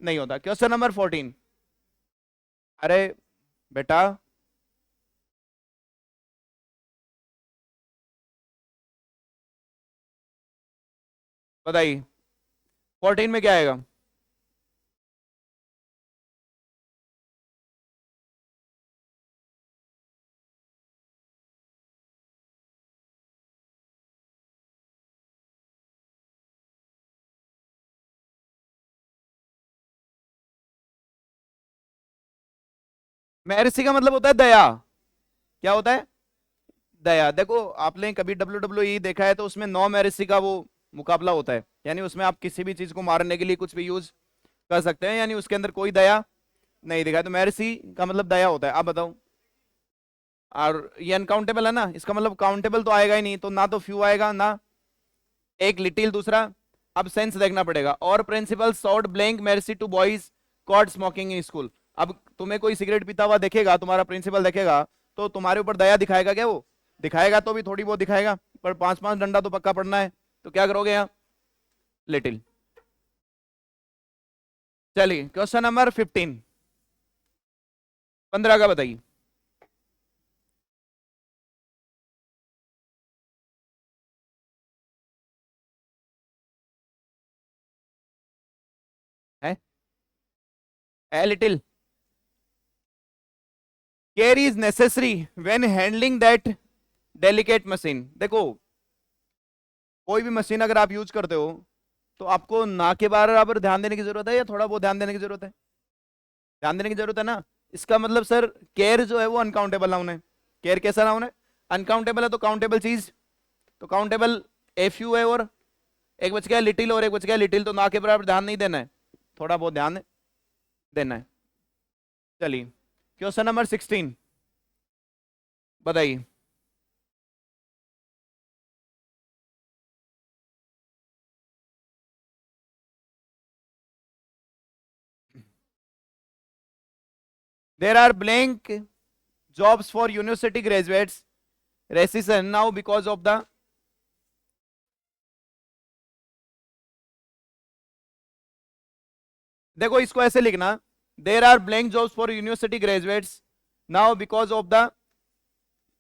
नहीं होता। Question number 14। अरे बेटा, बताइए 14 में क्या आएगा? मेरिसी का मतलब होता है दया। क्या होता है? दया। देखो आपने कभी WWE देखा है तो उसमें नो मेरिसी का वो मुकाबला होता है, यानी उसमें आप किसी भी चीज को मारने के लिए कुछ भी यूज कर सकते हैं, यानी उसके अंदर कोई दया नहीं दिखाए, तो मेरिसी का मतलब दया होता है। आप बताओ। और ये अनकाउंटेबल है ना, इसका मतलब काउंटेबल तो आएगा ही नहीं, तो ना तो फ्यू आएगा ना एक लिटिल, दूसरा अब सेंस देखना पड़ेगा। और principal showed blank mercy to boys caught smoking in school. अब तुम्हें कोई सिगरेट पीता हुआ देखेगा, तुम्हारा प्रिंसिपल देखेगा, तो तुम्हारे ऊपर दया दिखाएगा क्या? वो दिखाएगा तो भी थोड़ी बहुत दिखाएगा, पर 5-5 डंडा तो पक्का पड़ना है, तो क्या करोगे यहाँ? लिटिल। चलिए क्वेश्चन नंबर 15, 15 का बताइए। है a little, care is necessary when handling that delicate machine. देखो कोई भी मशीन अगर आप यूज करते हो, तो आपको ना के बराबर ध्यान देने की जरूरत है या थोड़ा बहुत ध्यान देने की जरूरत है? ध्यान देने की जरूरत है ना। इसका मतलब सर केयर जो है वो अनकाउंटेबल नाउन है। केयर कैसा नाउन है? अनकाउंटेबल है तो काउंटेबल चीज, तो काउंटेबल एफ यू है, और एक बच गया लिटिल, और एक बच गया लिटिल, तो ना के बराबर ध्यान नहीं देना है, थोड़ा बहुत ध्यान देना है। चलिए क्वेश्चन नंबर 16, बताइए। There are blank jobs for university graduates recession now because of the, देखो इसको ऐसे लिखना, there are blank jobs for university graduates now because of the,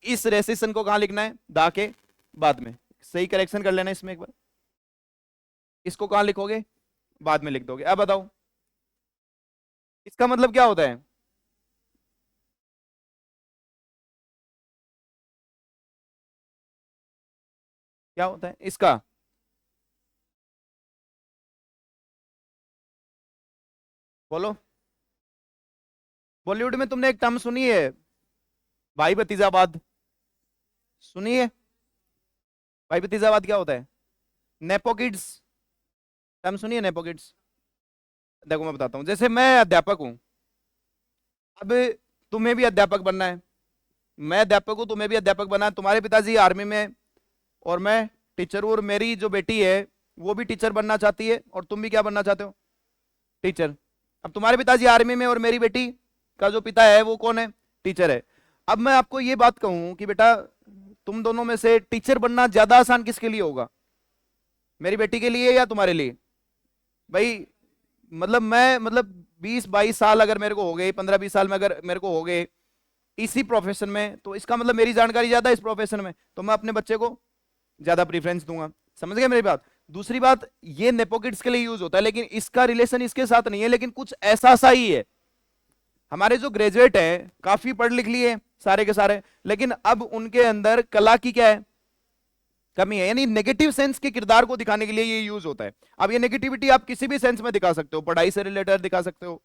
इस रेसिसन को कहां लिखना है? दा के बाद में। सही करेक्शन कर लेना इसमें एक बार, इसको कहां लिखोगे? बाद में लिख दोगे। अब बताओ इसका मतलब क्या होता है? क्या होता है इसका? बोलो। बॉलीवुड में तुमने एक टर्म सुनी है, भाई भतीजावाद? सुनी है? भाई भतीजावाद क्या होता है? नेपो किड्स, टर्म सुनी है नेपो किड्स? देखो मैं बताता हूँ, जैसे मैं अध्यापक हूँ, अब तुम्हें भी अध्यापक बनना है, मैं अध्यापक हूँ, तुम्हें भी अध्यापक बनना है, तुम्हारे पिताजी आर्मी में है, और मैं टीचर हूँ, और मेरी जो बेटी है वो भी टीचर बनना चाहती है, और तुम भी क्या बनना चाहते हो? टीचर। अब तुम्हारे पिताजी आर्मी में और मेरी बेटी का जो पिता है वो कौन है? टीचर है। अब मैं आपको ये बात कहूं कि बेटा तुम दोनों में से टीचर बनना ज्यादा आसान किसके लिए होगा, मेरी बेटी के लिए या तुम्हारे लिए? भाई मतलब मैं मतलब 20-22 साल अगर मेरे को हो गए, 15-20 साल में अगर मेरे को हो गए इसी प्रोफेशन में, तो इसका मतलब मेरी जानकारी ज्यादा है इस प्रोफेशन में, तो मैं अपने बच्चे को ज्यादा प्रीफरेंस दूंगा। समझ गए मेरी बात? दूसरी बात, ये नेपोकिड्स के लिए यूज होता है, लेकिन इसका रिलेशन इसके साथ नहीं है, लेकिन कुछ ऐसा सा ही है। हमारे जो ग्रेजुएट हैं काफी पढ़ लिख लिए सारे के सारे, लेकिन अब उनके अंदर कला की क्या है? कमी है, यानी नेगेटिव सेंस के किरदार को दिखाने के लिए ये यूज होता है। अब ये नेगेटिविटी आप किसी भी सेंस में दिखा सकते हो, पढ़ाई से रिलेटेड दिखा सकते हो,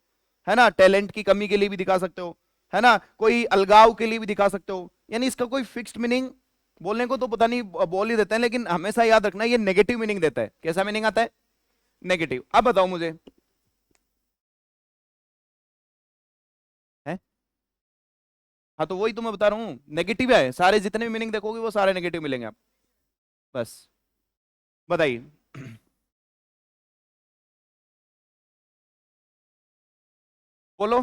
है ना, टैलेंट की कमी के लिए भी दिखा सकते हो, है ना, कोई अलगाव के लिए भी दिखा सकते हो, यानी इसका कोई फिक्स्ड मीनिंग बोलने को तो पता नहीं बोल ही देते हैं, लेकिन हमेशा याद रखना ये नेगेटिव मीनिंग देता है। कैसा मीनिंग आता है? नेगेटिव। अब बताओ मुझे, है? हाँ तो वही तो मैं बता रहा हूँ, नेगेटिव है, सारे जितने भी मीनिंग देखोगे वो सारे नेगेटिव मिलेंगे आप। बस बताइए। बोलो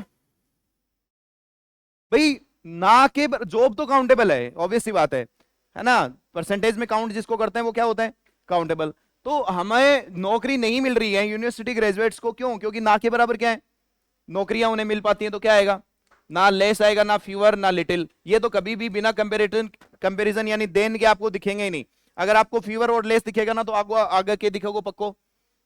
भाई। ना के जॉब तो काउंटेबल है, ऑब्वियस सी बात है ना, परसेंटेज में काउंट जिसको करते हैं वो क्या होता है? काउंटेबल। तो हमें नौकरी नहीं मिल रही है यूनिवर्सिटी ग्रेजुएट्स को, क्यों? क्योंकि ना के बराबर क्या है, नौकरियां उन्हें मिल पाती हैं, तो क्या आएगा? ना लेस आएगा, ना फ्यूअर, ना लिटिल, ये तो कभी भी बिना कंपेरिजन कंपेरिजन यानी देन के आपको दिखेंगे ही नहीं। अगर आपको फ्यूअर और लेस दिखेगा ना, तो आपको आगे के दिखोगे पक्को?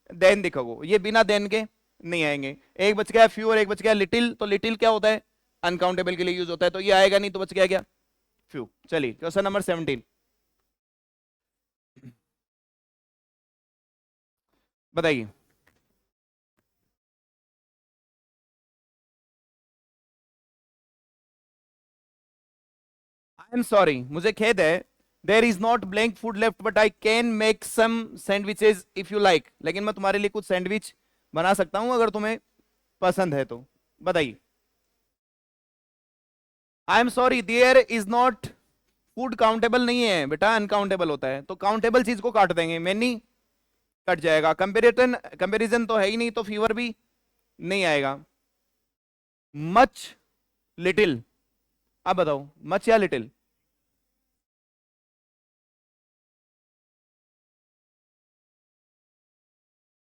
देन दिखोगे, ये बिना देन के नहीं आएंगे। एक बच गया फ्यूअर, एक बच गया लिटिल, तो लिटिल क्या होता है? अनकाउंटेबल के लिए यूज होता है, तो ये आएगा नहीं, तो बच गया क्या? फ्यू। चलिए क्वेश्चन नंबर 17 बताइए। आई एम सॉरी, मुझे खेद है, there is not blank food left, but I can make some sandwiches if you like, लेकिन मैं तुम्हारे लिए कुछ सैंडविच बना सकता हूं अगर तुम्हें पसंद है तो। बताइए। I am sorry, there is not, food countable नहीं है बेटा, अनकाउंटेबल होता है, तो काउंटेबल चीज को काट देंगे, मैनी कट जाएगा, कंपेरिजन कंपेरिजन तो है ही नहीं, तो फीवर भी नहीं आएगा। मच, लिटिल, अब बताओ मच या little?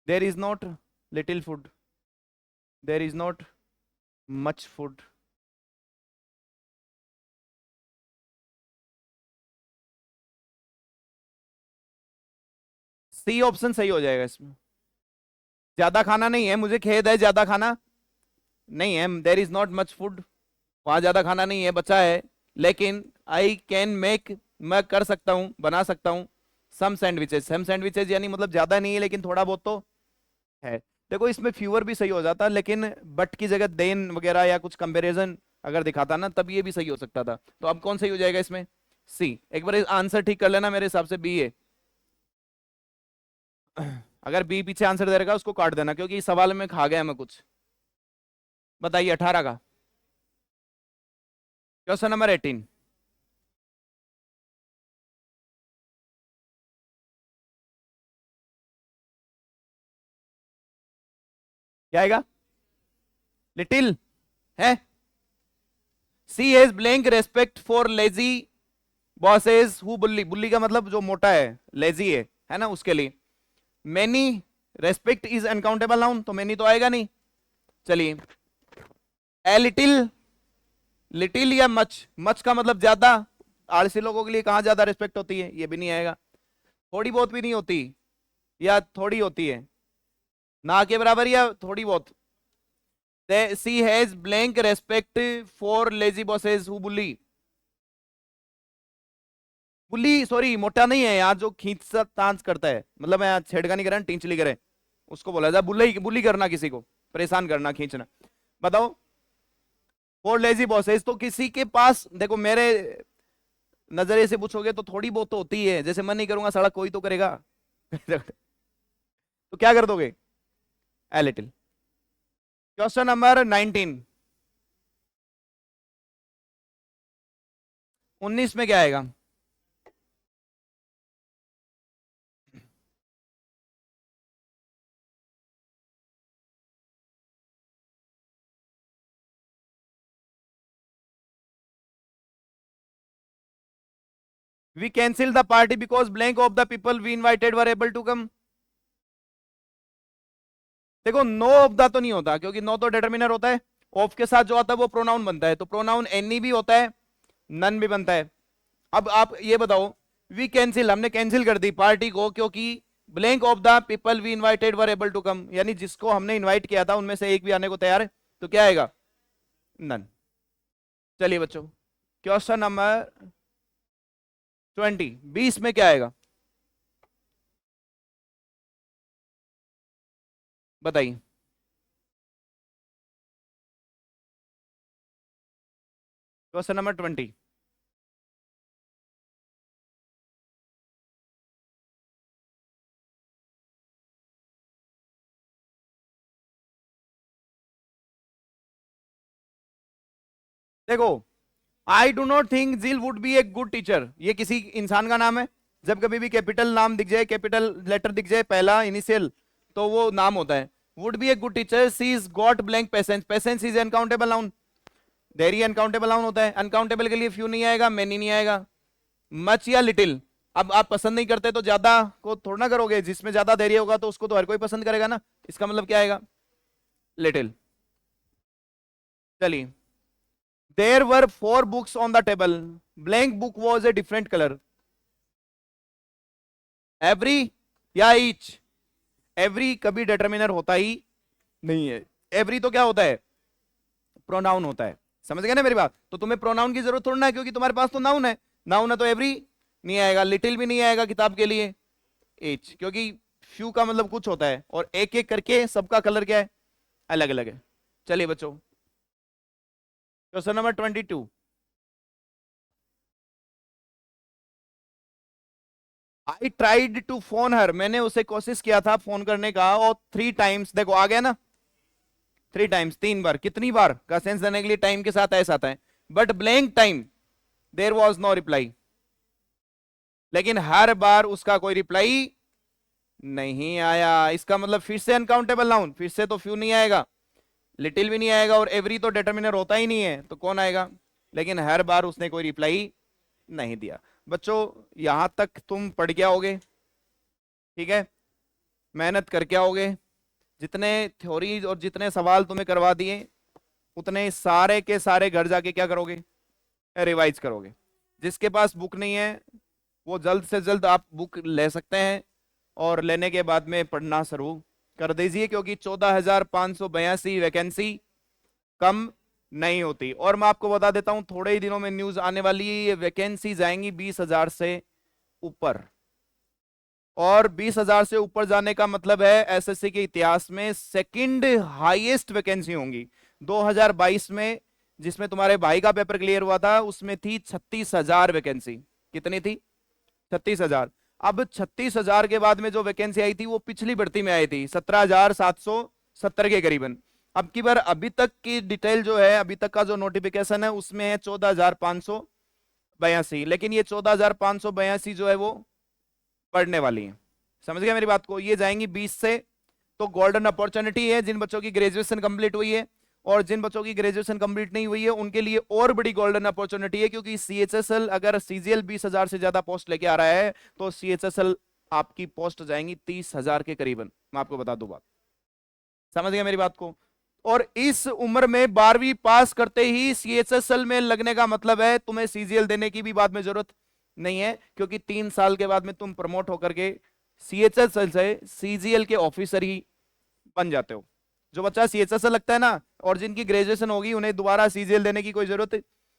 There is not little food, there is not much food. C option सही हो जाएगा इसमें। ज्यादा खाना नहीं है, मुझे खेद है, ज्यादा खाना नहीं है, there is not much food, वहां ज्यादा खाना नहीं है, बचा है, लेकिन आई कैन मेक, मैं कर सकता हूं, बना सकता हूं, सम सैंडविचेस, सम सैंडविचेस यानी मतलब ज्यादा नहीं है लेकिन थोड़ा बहुत तो है। देखो इसमें फ्यूअर भी सही हो जाता, लेकिन बट की जगह देन वगैरह या कुछ कंपैरिजन अगर दिखाता ना, तब ये भी सही हो सकता था। तो अब कौन सही हो जाएगा इसमें? सी। एक बार आंसर ठीक कर लेना, मेरे हिसाब से बी है। अगर बी पीछे आंसर दे रखा है उसको काट देना, क्योंकि इस सवाल में खा गया मैं कुछ। बताइए 18 का क्वेश्चन नंबर 18 क्या आएगा? लिटिल है। She has blank respect for lazy bosses who bully, bully का मतलब जो मोटा है, लेजी है ना, उसके लिए। Many, respect is uncountable noun, तो मैनी तो आएगा नहीं। चलिए, ए लिटिल, लिटिल या मच, मच का मतलब ज्यादा, आलसी लोगों के लिए कहाँ ज्यादा रिस्पेक्ट होती है, ये भी नहीं आएगा। थोड़ी बहुत भी नहीं होती, या थोड़ी होती है, ना के बराबर या थोड़ी बहुत। She has blank respect for lazy bosses who bully, bully sorry मोटा नहीं है यहाँ, जो खींच तांच करता है, मतलब यहाँ छेड़खानी करे टिंचली करे, उसको बोला जाए बुल्ली। बुल्ली करना, किसी को परेशान करना, खींचना। बताओ। फॉर लेजी बॉसेस, तो किसी के पास देखो मेरे नजरिए से पूछोगे तो थोड़ी बहुत तो होती है, जैसे मैं नहीं करूंगा सड़क कोई तो करेगा। तो क्या कर दोगे? A little. Question number 19। 19 में क्या आएगा? We cancel the party because blank of the people we invited were able to come. देखो नो ऑफ द तो नहीं होता, क्योंकि नो तो डिटरमिनर होता है, ऑफ के साथ जो आता है वो प्रोनाउन बनता है, तो प्रोनाउन एनी भी होता है, नन भी बनता है। अब आप ये बताओ, वी कैंसिल, हमने कैंसिल कर दी पार्टी को, क्योंकि blank of the people we invited were able to come, यानी जिसको हमने इनवाइट किया था उनमें से एक भी आने को तैयार है, तो क्या आएगा? नन। चलिए बच्चों, क्वेश्चन नंबर 20, 20 में क्या आएगा? बताइए। Question number 20। देखो, आई डू नॉट थिंक जिल would be a good teacher, ये किसी इंसान का नाम है। जब कभी भी कैपिटल नाम दिख जाए, कैपिटल लेटर दिख जाए, पहला इनिशियल, तो वो नाम होता है। Would be a good teacher, she is got blank patience, patience is uncountable noun, देरी अनकाउंटेबल नाउन होता है। अनकाउंटेबल के लिए फ्यू नहीं आएगा, मैनी नहीं आएगा। मच या लिटिल, अब आप पसंद नहीं करते तो ज्यादा को थोड़ा ना करोगे, जिसमें ज्यादा देरी होगा तो उसको तो हर कोई पसंद करेगा ना, इसका मतलब क्या आएगा? लिटिल। चलिए, there were 4 books on the table, blank book was a different colour. Every या ईच? एवरी कभी डिटरमिनर होता ही नहीं है। एवरी तो क्या होता है? प्रोनाउन होता है। समझ गए ना मेरी बात? तो तुम्हें प्रोनाउन की जरूरत थोड़ा ना है, क्योंकि तुम्हारे पास तो नाउन है। नाउन है तो एवरी नहीं आएगा, लिटिल भी नहीं आएगा किताब के लिए, एच, क्योंकि फ्यू का मतलब कुछ होता है, और एक एक करके सबका कलर क्या है? अलग अलग है। चलिए बच्चों, question number 22। I tried to phone her, मैंने उसे कोशिश किया था फोन करने का, और 3 टाइम्स, देखो आ गया ना, 3 टाइम्स, 3 बार, कितनी बार का सेंस देने के लिए टाइम के साथ ऐसा आता है, but blank time there was no reply, लेकिन हर बार उसका कोई रिप्लाई नहीं आया। इसका मतलब फिर से अनकाउंटेबल नाउन, फिर से तो फ्यू नहीं आएगा, लिटिल भी नहीं आएगा, और एवरी तो डिटरमिनर होता ही नहीं है, तो कौन आएगा? लेकिन हर बार उसने कोई रिप्लाई नहीं दिया। बच्चों, यहां तक तुम पढ़ के आओगे, ठीक है, मेहनत करके आओगे, जितने थ्योरी और जितने सवाल तुम्हें करवा दिए उतने सारे के सारे घर जाके क्या करोगे? रिवाइज करोगे। जिसके पास बुक नहीं है वो जल्द से जल्द आप बुक ले सकते हैं, और लेने के बाद में पढ़ना शुरू कर दीजिए, क्योंकि 14,582 वैकेंसी कम नहीं होती। और मैं आपको बता देता हूं, थोड़े ही दिनों में न्यूज आने वाली है, ये वैकेंसी जाएंगी 20,000 से ऊपर, और 20,000 से ऊपर जाने का मतलब है एसएससी के इतिहास में सेकंड हाईएस्ट वैकेंसी होंगी। 2022 में, जिसमें तुम्हारे भाई का पेपर क्लियर हुआ था, उसमें थी 36,000 वैकेंसी। कितनी थी? 36,000। अब 36,000 के बाद में जो वैकेंसी आई थी वो पिछली भर्ती में आई थी 17,770 के करीबन। अब की बार अभी तक की डिटेल जो है, अभी तक का जो नोटिफिकेशन है उसमें है 14,582, लेकिन ये 14,582 जो है वो पढ़ने वाली है। समझ गए मेरी बात को? ये जाएंगी 20 से, तो गोल्डन अपॉर्चुनिटी है जिन बच्चों की ग्रेजुएशन कंप्लीट हुई है, और जिन बच्चों की ग्रेजुएशन कंप्लीट नहीं हुई है उनके लिए और बड़ी गोल्डन अपॉर्चुनिटी है, क्योंकि सीएचएसएल अगर सीजीएल 20,000 से ज्यादा पोस्ट लेके आ रहा है तो सीएचएसएल आपकी पोस्ट जाएंगी 30,000 के करीबन। मैं आपको बता दूं बात, समझ गए मेरी बात को? और इस उम्र में 12वीं पास करते ही सीएचएसएल में लगने का मतलब है तुम्हें सीजीएल देने की भी बाद में जरूरत नहीं है, क्योंकि 3 साल के बाद में तुम प्रमोट होकर के सीएचएसएल से सीजीएल के ऑफिसर ही बन जाते हो। जो बच्चा सीएचएसएल लगता है ना, और जिनकी ग्रेजुएशन होगी, उन्हें दोबारा सीजीएल देने की कोई जरूरत,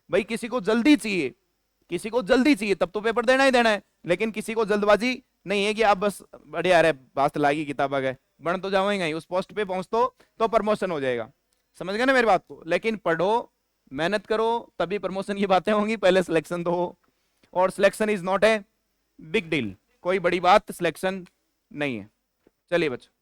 भाई किसी को जल्दी चाहिए किसी को जल्दी चाहिए तब तो पेपर देना ही देना है, लेकिन किसी को जल्दबाजी नहीं है कि आप बस बढ़िया अरे बात लागी किताब आ गए बन तो जाओगे ही, उस पोस्ट पे पहुंच तो प्रमोशन हो जाएगा। समझ गए ना मेरी बात को? लेकिन पढ़ो, मेहनत करो, तभी प्रमोशन की बातें होंगी, पहले सिलेक्शन तो हो। और selection is not a big deal, कोई बड़ी बात सिलेक्शन नहीं है। चलिए बच्चों।